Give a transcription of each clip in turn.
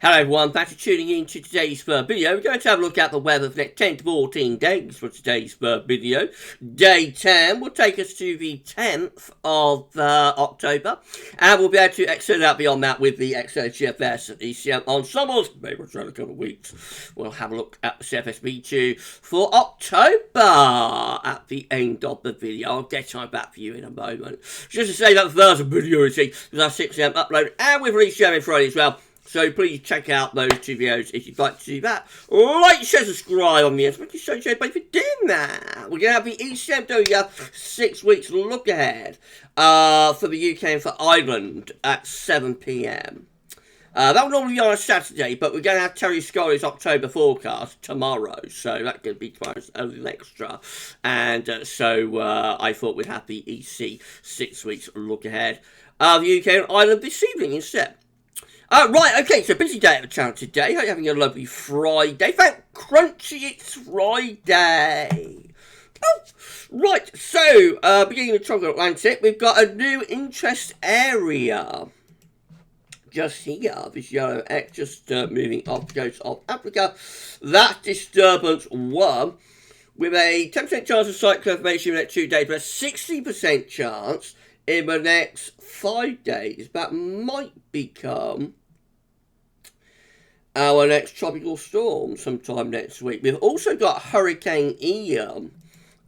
Hello everyone, thanks for tuning in to today's video. We're going to have a look at the weather for the next 10 to 14 days for today's video. Day 10 will take us to the 10th of October, and we'll be able to extend out beyond that with the GFS and ECM ensembles. Maybe we'll try in a couple of weeks. We'll have a look at the CFSB2 for October at the end of the video. I'll get time back for you in a moment. Just to say that the first video is our 6 AM upload, and we've released Showery Friday as well. So please check out those two videos if you'd like to do that. Like, share, subscribe on the end. Thank you so much everybody for doing that. We're going to have the ECM doing 6 weeks look ahead for the UK and for Ireland at 7 PM. That will normally be on a Saturday, but we're going to have Terry Scully's October forecast tomorrow. So that's going to be tomorrow's a little extra. And so I thought we'd have the EC 6 weeks look ahead of the UK and Ireland this evening instead. Right, okay, so busy day at the channel today. Hope you're having a lovely Friday. Thank Crunchy, it's Friday. Oh, right, so, beginning with Tropical Atlantic, we've got a new interest area. Just here, this yellow X, just moving off the coast of Africa. That disturbance 1, with a 10% chance of cyclone formation in the next 2 days, but a 60% chance in the next 5 days. That might become our next tropical storm sometime next week. We've also got Hurricane Ian.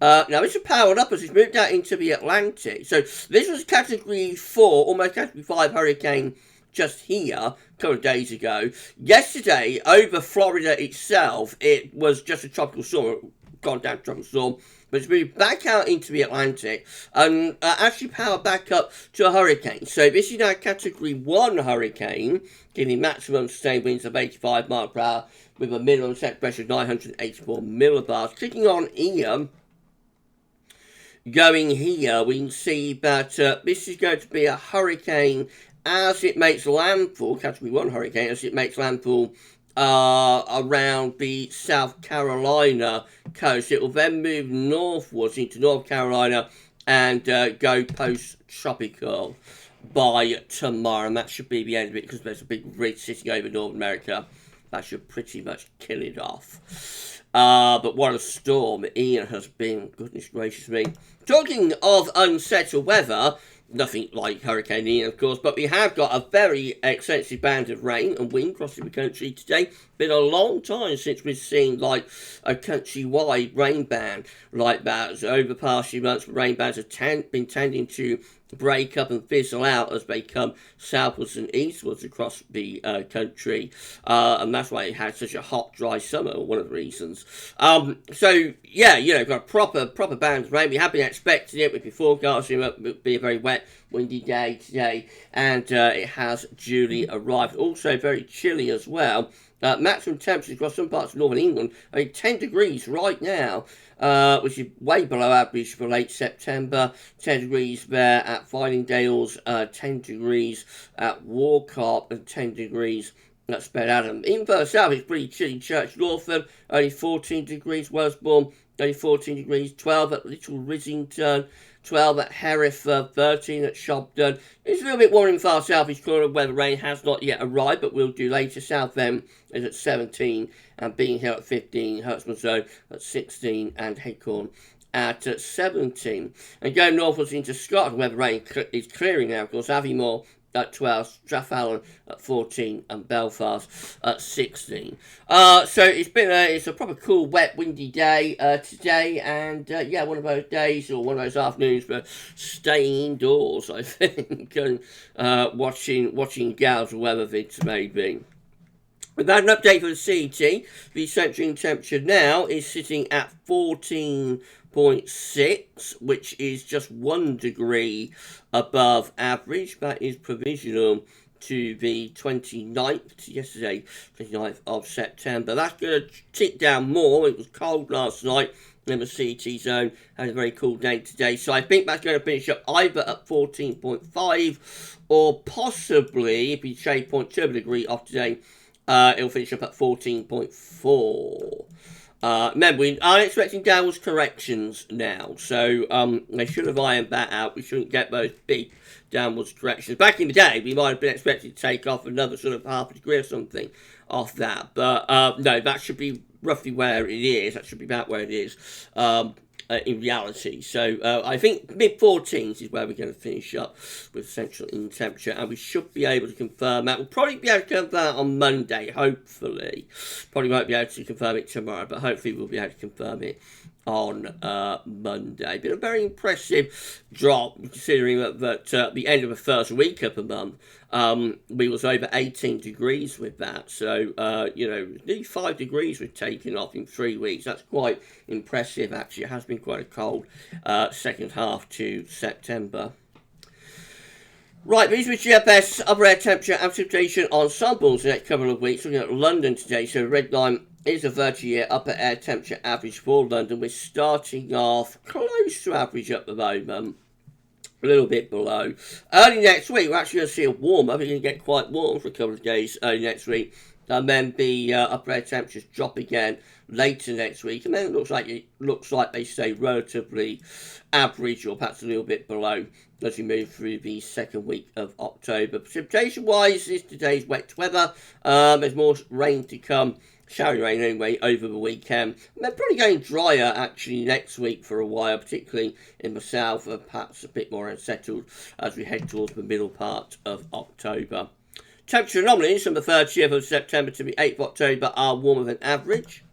Now, this is powered up as it's moved out into the Atlantic. So, this was Category 4, almost Category 5 hurricane just here a couple of days ago. Yesterday, over Florida itself, it was just a tropical storm. Gone down to tropical storm. But it's moved back out into the Atlantic and actually powered back up to a hurricane. So this is now a Category 1 hurricane, giving maximum sustained winds of 85 miles per hour with a minimum set pressure of 984 millibars. Clicking on Ian, going here, we can see that this is going to be a hurricane as it makes landfall, Category 1 hurricane, as it makes landfall around the South Carolina coast. It will then move northwards into North Carolina and go post-tropical by tomorrow. And that should be the end of it because there's a big ridge sitting over North America. That should pretty much kill it off. But what a storm Ian has been. Goodness gracious me. Talking of unsettled weather, nothing like Hurricane Ian, of course, but we have got a very extensive band of rain and wind crossing the country today. Been a long time since we've seen, like, a countrywide rain band like that. So over the past few months, rain bands have been tending to break up and fizzle out as they come southwards and eastwards across the country, and that's why it had such a hot, dry summer, one of the reasons. So yeah, you know, got a proper band of rain. We have been expecting it. We've been forecasting it would be a very wet, windy day today, and it has duly arrived. Also very chilly as well. Maximum temperatures across some parts of northern England are 10 degrees right now, which is way below average for late September. 10 degrees there at Findingdales, 10 degrees at Warcop, and 10 degrees at Sped Adam. Even further south, it's pretty chilly. Church Northern, only 14 degrees. Wellesbourne, only 14 degrees. 12 at Little Rissington. 12 at Hereford, 13 at Shobden. It's a little bit warm in far southeast corner where the rain has not yet arrived, but will do later. Southend is at 17, and Being Hill at 15, Hurstmonceux at 16, and Haycorn at 17. And going northwards into Scotland, where the rain is clearing now, of course, Aviemore at 12, Strathallan at 14, and Belfast at 16. So it's a proper cool, wet, windy day today, and yeah, one of those days, or one of those afternoons for staying indoors, I think, and watching GavsWeatherVids maybe. With that, an update for the CET, the central temperature now is sitting at 14.6, which is just 1 degree above average. That is provisional to the 29th, yesterday, 29th of September. That's going to tick down more. It was cold last night in the CET zone. Had a very cool day today. So I think that's going to finish up either at 14.5 or possibly, if you shade 0.2 degree off today, it'll finish up at 14.4. Remember, we are expecting downwards corrections now, so they should have ironed that out. We shouldn't get those big downwards corrections. Back in the day, we might have been expected to take off another sort of half a degree or something off that, but no, that should be roughly where it is. That should be about where it is in reality. So I think mid-14s is where we're going to finish up with central in temperature, and we should be able to confirm that. We'll probably be able to confirm that on Monday, hopefully. Probably won't be able to confirm it tomorrow, but hopefully we'll be able to confirm it on Monday. Been a very impressive drop, considering that the end of the first week of the month, we was over 18 degrees with that. So, nearly 5 degrees we've taken off in 3 weeks. That's quite impressive, actually. It has been quite a cold second half to September. Right, these were GFS upper air temperature and precipitation ensembles the next couple of weeks. Looking at London today, so the red line is a 30-year upper air temperature average for London. We're starting off close to average at the moment, a little bit below. Early next week, we're actually going to see a warm-up. We're going to get quite warm for a couple of days early next week. And then the upper air temperatures drop again later next week. And then it looks like they stay relatively average or perhaps a little bit below as we move through the second week of October. Precipitation-wise, this today's wet weather. There's more rain to come. Showery rain anyway over the weekend. They're probably going drier actually next week for a while, particularly in the south, perhaps a bit more unsettled as we head towards the middle part of October. Temperature anomalies from the 30th of September to the 8th of October are warmer than average.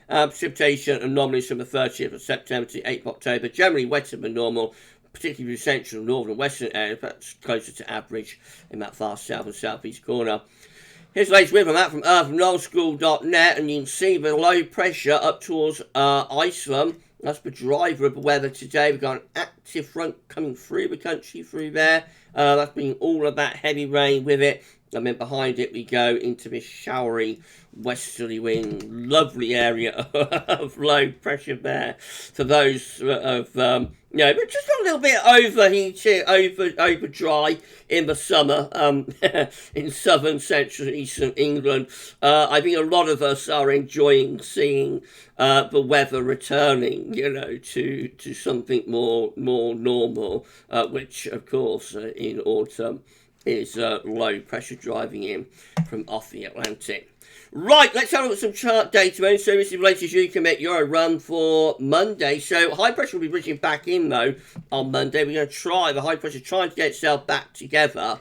Precipitation anomalies from the 30th of September to the 8th of October generally wetter than normal, particularly the central, northern and western areas, but closer to average in that far south and southeast corner. Here's the latest weather map from earthandknowschool.net, and you can see the low pressure up towards Iceland. That's the driver of the weather today. We've got an active front coming through the country through there. That's bringing all of that heavy rain with it. And then behind it we go into this showery westerly wind. Lovely area of low pressure there. For those of, but just a little bit overheated, over dry in the summer in southern, central, and eastern England. I think a lot of us are enjoying seeing the weather returning, to something more normal, which, of course, in autumn is low pressure driving in from off the Atlantic. Right, let's have a look at some chart data. So this is the latest you can make your run for Monday. So high pressure will be bridging back in though on Monday. We're going to try the high pressure trying to get itself back together,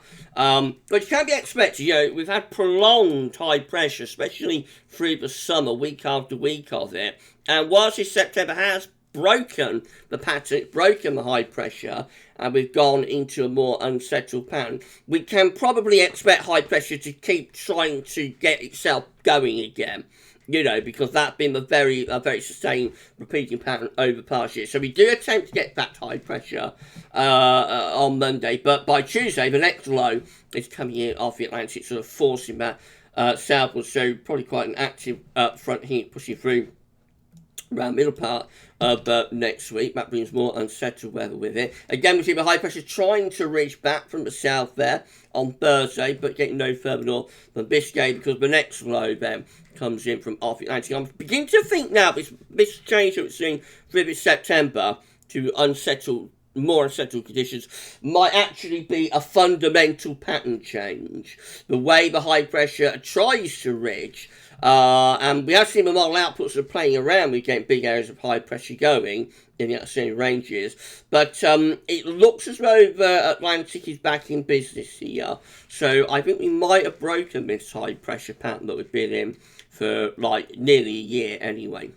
which can be expected. We've had prolonged high pressure, especially through the summer, week after week of it. And whilst this September has broken the pattern, broken the high pressure, and we've gone into a more unsettled pattern, we can probably expect high pressure to keep trying to get itself going again, because that's been a very sustained repeating pattern over past years. So we do attempt to get back to high pressure on Monday, but by Tuesday the next low is coming in off the Atlantic, sort of forcing that southwards. So probably quite an active front heat pushing through around middle part of next week. That brings more unsettled weather with it. Again, we see the high pressure trying to reach back from the south there on Thursday, but getting no further north than Biscay, because the next low then comes in from off the Atlantic. I'm beginning to think now this change that we're seeing through this September to more unsettled conditions might actually be a fundamental pattern change. The way the high pressure tries to ridge, and we have seen the model outputs are playing around with getting big areas of high pressure going in the same ranges, but it looks as though the Atlantic is back in business here. So I think we might have broken this high pressure pattern that we've been in for nearly a year anyway.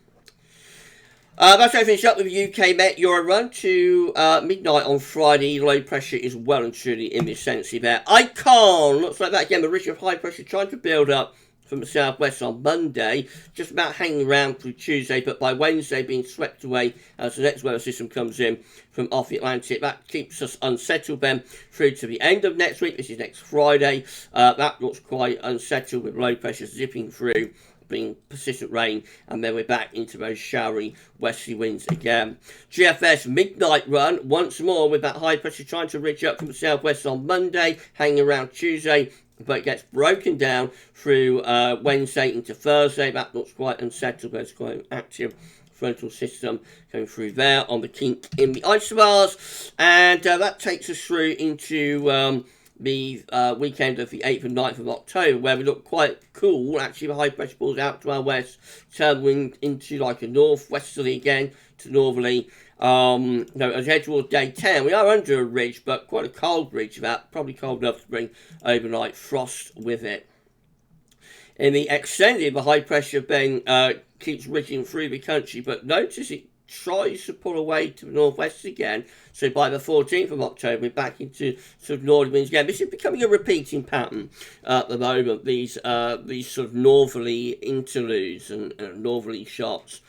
That's how I finish up with the UK Met Euro run to midnight on Friday. Low pressure is well and truly in the ascendancy there. Icon looks like that again. The ridge of high pressure trying to build up from the southwest on Monday, just about hanging around through Tuesday, but by Wednesday being swept away as the next weather system comes in from off the Atlantic. That keeps us unsettled then through to the end of next week. This is next Friday. That looks quite unsettled with low pressure zipping through, being persistent rain, and then we're back into those showery westerly winds again. GFS midnight run once more with that high pressure trying to ridge up from the southwest on Monday, hanging around Tuesday, but it gets broken down through Wednesday into Thursday. That looks quite unsettled. There's quite an active frontal system going through there on the kink in the isobars, and that takes us through into the weekend of the 8th and 9th of October, where we look quite cool. Actually, the high pressure pulls out to our west, turning into like a northwesterly again to northerly. As we head towards day 10, we are under a ridge, but quite a cold ridge, that probably cold enough to bring overnight frost with it. In the extended, the high pressure then keeps ridging through the country, but notice it tries to pull away to the northwest again. So by the 14th of October, we're back into sort of northern winds again. This is becoming a repeating pattern at the moment, these sort of northerly interludes and northerly shots.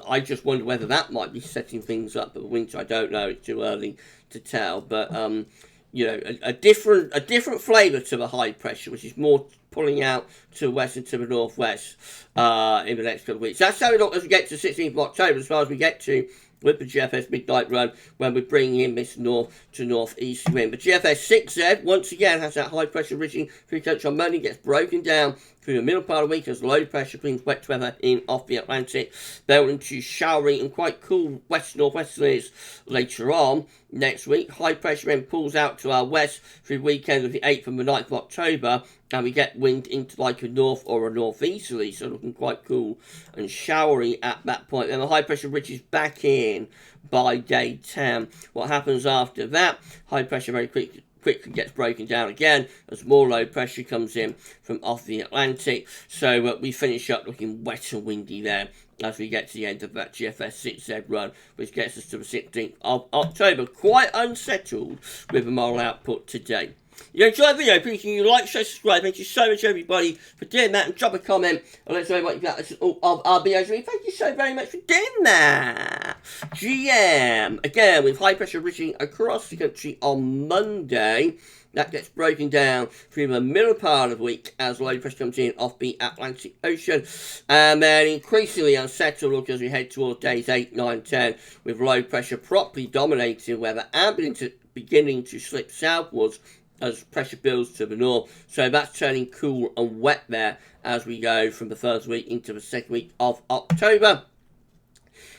I just wonder whether that might be setting things up for the winter. I don't know. It's too early to tell. But a different flavour to the high pressure, which is more pulling out to the west and to the northwest in the next couple of weeks. That's how it looks as we get to 16th of October, as far as we get to with the GFS midnight run, when we're bringing in this north to northeast wind. The GFS 6Z once again has that high pressure ridging through country on Monday, gets broken down through the middle part of the week as low pressure brings wet weather in off the Atlantic. They'll into showery and quite cool west northwesterlies later on next week. High pressure then pulls out to our west through the weekend of the 8th and the 9th of October, and we get wind into like a north or a northeasterly, so looking quite cool and showery at that point. Then the high pressure ridges back in by day 10. What happens after that? High pressure very quickly gets broken down again as more low pressure comes in from off the Atlantic. So we finish up looking wet and windy there as we get to the end of that GFS 6Z run, which gets us to the 16th of October. Quite unsettled with the model output today. You enjoyed the video, please you like, share, subscribe. Thank you so much everybody for doing that, and drop a comment and let us know what you think of our videos. Thank you so very much for doing that. GM, again with high pressure ridging across the country on Monday. That gets broken down through the middle part of the week as low pressure comes in off the Atlantic Ocean. And then increasingly unsettled look as we head towards days 8, 9, 10, with low pressure properly dominating weather and beginning to slip southwards as pressure builds to the north. So that's turning cool and wet there as we go from the first week into the second week of October.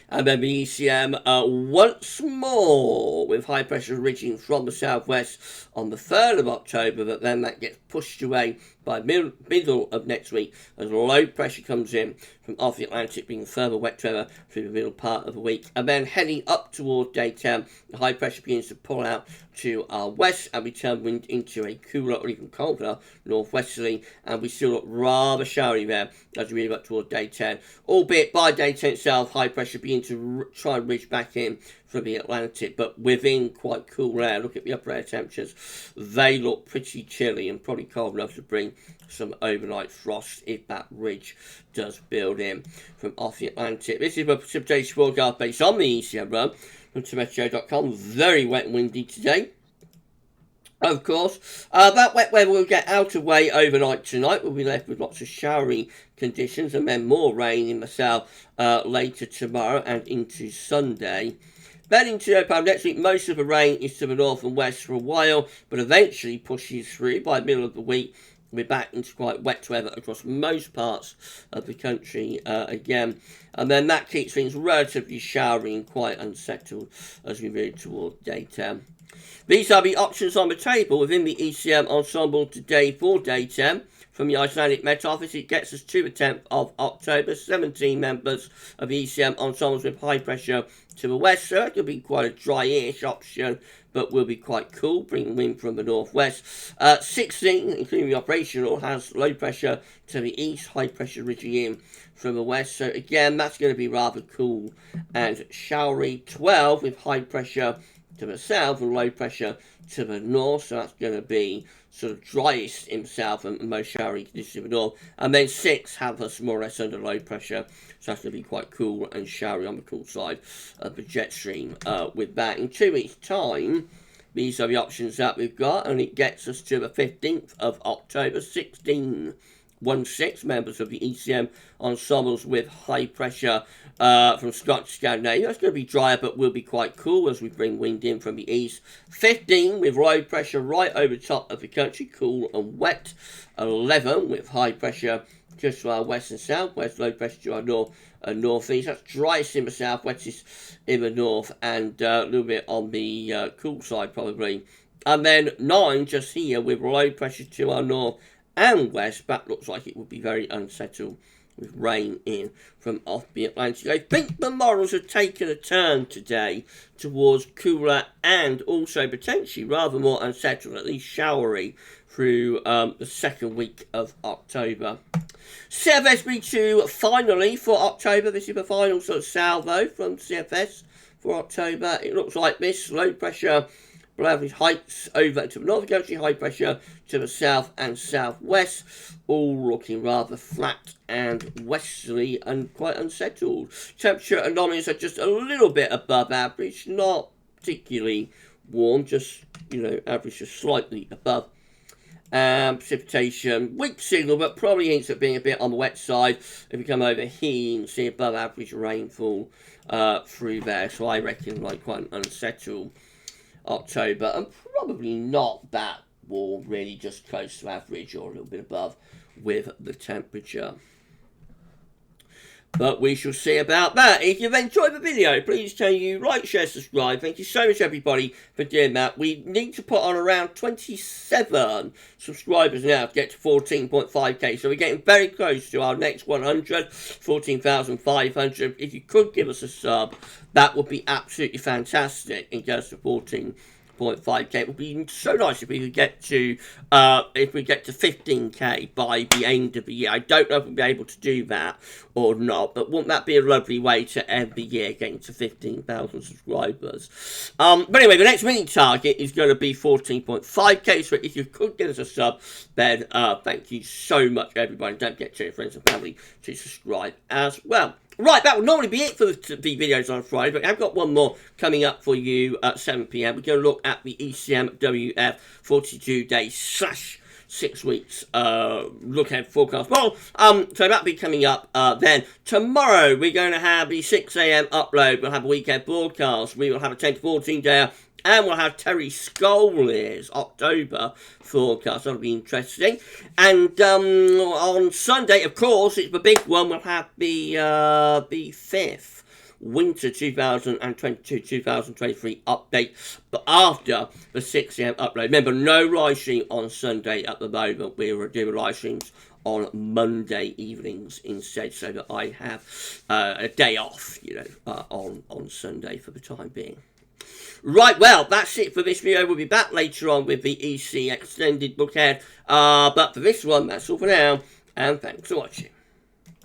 And then the ECM once more with high pressure ridging from the southwest on the 3rd of October, but then that gets pushed away by middle of next week as low pressure comes in from off the Atlantic, bringing further wet weather through the middle part of the week. And then heading up toward day 10, the high pressure begins to pull out to our west, and we turn wind into a cooler or even colder northwesterly, and we still look rather showery there as we move up toward day 10. Albeit by day 10 itself, high pressure begins to try and ridge back in from the Atlantic, but within quite cool air. Look at the upper air temperatures. They look pretty chilly and probably cold enough to bring some overnight frost if that ridge does build in from off the Atlantic. This is a precipitation forecast based on the ECM run from Meteo.com. Very wet and windy today. Of course, that wet weather will get out of the way overnight tonight. We'll be left with lots of showery conditions and then more rain in the south later tomorrow and into Sunday. Then into next week, most of the rain is to the north and west for a while, but eventually pushes through. By the middle of the week, we're back into quite wet weather across most parts of the country again. And then that keeps things relatively showery and quite unsettled as we move toward day 10. These are the options on the table within the ECM ensemble today for day 10. From the Icelandic Met Office, it gets us to the 10th of October. 17 members of the ECM ensembles with high pressure to the west, so it'll be quite a dry-ish option, but will be quite cool, bringing wind from the northwest. 16, including the operational, has low pressure to the east, high pressure ridging in from the west, so again, that's going to be rather cool and showery. 12 with high pressure to the south and low pressure to the north, so that's going to be sort of driest in the south and most showery conditions in the north. And then 6 have us more or less under low pressure, so that's going to be quite cool and showery on the cool side of the jet stream with that. In 2 weeks' time, these are the options that we've got, and it gets us to the 15th of October. 16 1/6 members of the ECM ensembles with high pressure from Scotland to Scandinavia. It's going to be drier, but will be quite cool as we bring wind in from the east. 15 with low pressure right over top of the country, cool and wet. 11 with high pressure just to our west and southwest, low pressure to our north and northeast. That's driest in the south, wettest in the north, and a little bit on the cool side probably. And then 9 just here with low pressure to our north and west. That looks like it would be very unsettled with rain in from off the Atlantic. I think the models have taken a turn today towards cooler and also potentially rather more unsettled, at least showery, through the second week of October. CFS finally for October. This is the final sort of salvo from CFS for October. It looks like this: low pressure below average heights over to the north of the country, high pressure to the south and southwest, all looking rather flat and westerly and quite unsettled. Temperature anomalies are just a little bit above average, not particularly warm, just, average just slightly above. Precipitation, weak signal, but probably hints at being a bit on the wet side. If we come over here, you can see above average rainfall through there, so I reckon like quite an unsettled October, and probably not that warm, really just close to average or a little bit above with the temperature. But we shall see about that. If you've enjoyed the video, please can you like, share, subscribe. Thank you so much, everybody, for doing that. We need to put on around 27 subscribers now to get to 14.5k. So we're getting very close to our next 100, 14,500. If you could give us a sub, that would be absolutely fantastic and get us to 14.5k. It would be so nice if we could get to 15k by the end of the year. I don't know if we'll be able to do that or not, but wouldn't that be a lovely way to end the year, getting to 15,000 subscribers? But anyway, the next mini target is going to be 14.5k, so if you could get us a sub, then thank you so much, everybody. Don't forget to your friends and family to subscribe as well. Right, that would normally be it for the videos on Friday, but I've got one more coming up for you at 7 p.m. We're going to look at the ECM WF 42 days / 6 weeks look ahead forecast model. So that'll be coming up then. Tomorrow we're going to have the 6 a.m. upload. We'll have a weekend broadcast. We will have a 10 to 14 day. And we'll have Terry Scoley's October forecast. That'll be interesting. And on Sunday, of course, it's the big one. We'll have the 5th Winter 2022-2023 update. But after the 6 a.m. upload. Remember, no live stream on Sunday at the moment. We're doing live streams on Monday evenings instead, so that I have a day off, on Sunday for the time being. Right, well, that's it for this video. We'll be back later on with the EC extended look ahead. But for this one, that's all for now, and thanks for watching.